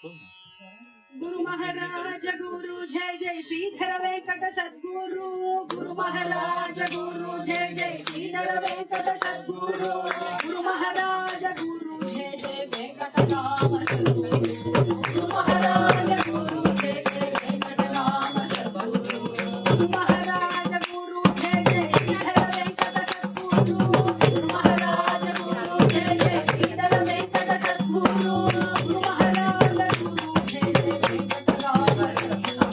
गुरु महाराज गुरु जय जय श्रीधर वेंकट सद्गुरु गुरु महाराज गुरु जय जय श्रीधर वेंकट सद्गुरु गुरु महाराज गुरु जय जय वेंकट राम सद्गुरु गुरु महाराज गुरु जय जय वेंकट राम सद्गुरु गुरु महाराज गुरु जय जय श्रीधर वेंकट सद्गुरु गुरु महाराज गुरु जय जय श्रीधर वेंकट सद्गुरु गुरु महाराज गुरु जय जय वेंकट राम सद्गुरु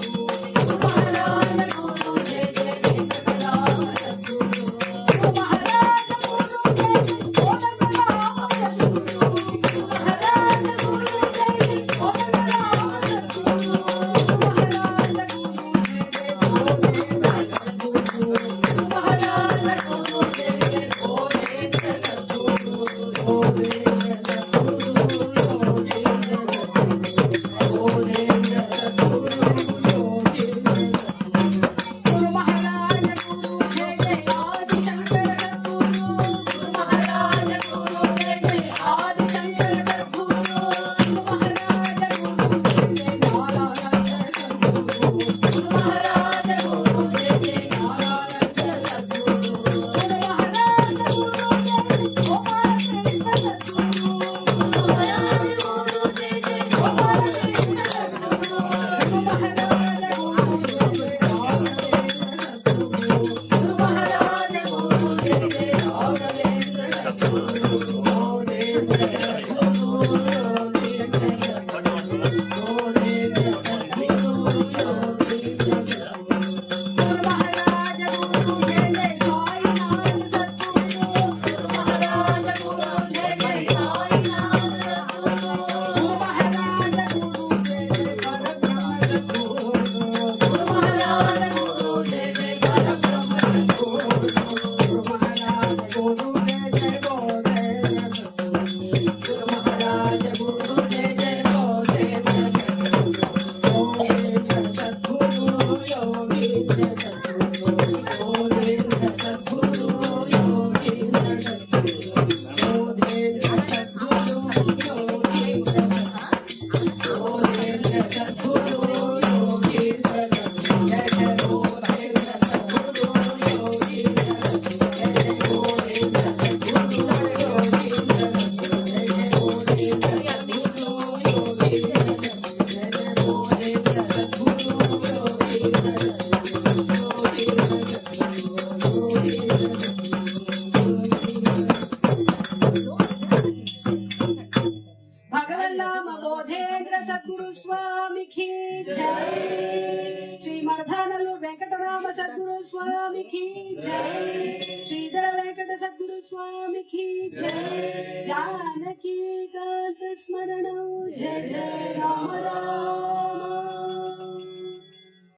गुरु महाराज गुरु जय जय वेंकट राम सद्गुरु गुरु महाराज गुरु जय जय कोदंड राम सद्गुरु गुरु महाराज गुरु जय जय कोदंड राम सद्गुरु गुरु महाराज गुरु जय जय कोदेंद्र सद्गुरु गुरु महाराज गुरु जय जय कोदेंद्र सद्गुरु कोदेंद्र गुरु महाराज गुरु जय जय आदि शंकर सद्गुरु गुरु महाराज गुरु जय जय आदि शंकर सद्गुरु गुरु महाराज गुरु जय जय नारायण सद्गुरु गुरु महाराज गुरु जय जय नारायण सद्गुरु गुरु महाराज गुरु जय जय गोपाल कृष्ण सद्गुरु गुरु महाराज गुरु जय जय गोपाल कृष्ण सद्गुरु गुरु महाराज गुरु जय जय राघवेंद्र सद्गुरु गुरु महाराज गुरु जय जय राघवेंद्र सद्गुरु गोदेंद्र सद्गुरु योगींद्र सद्गुरु गोदेंद्र सद्गुरु योगींद्र सद्गुरु गुरु महाराज गुरु जय जय साईनाथ सद्गुरु गुरु महाराज गुरु जय जय साईनाथ सद्गुरु गुरु महाराज गुरु जय जय परब्रह्म सद्गुरु गुरु महाराज गुरु जय जय परब्रह्म सद्गुरु गुरु महाराज गुरु जय जय गोदेंद्र सद्गुरु गुरु महाराज गुरु जय जय गोदेंद्र सद्गुरु गोदेंद्र सद्गुरु योगींद्र सद्गुरु गोदेंद्र सद्गुरु योगींद्र सद्गुरु गोदेंद्र सद्गुरु योगींद्र सद्गुरु गोदेंद्र सद्गुरु योगींद्र सद्गुरु जय जय गोदेंद्र सद्गुरु योगींद्र सद्गुरु जय जय गोदेंद्र सद्गुरु योगींद्र सद्गुरु जय जय गोदेंद्र सद्गुरु योगींद्र सद्गुरु जय जय गोदेंद्र सद्गुरु योगींद्र भगवल्लाम बोधेंद्र सद्गुरु स्वामी की जय श्री मर्धानल्लूर वेंकटराम सद्गुरु स्वामी की जय श्रीधर वेंकट सद्गुरु स्वामी की जय जानकी कांत स्मरण जय जय राम राम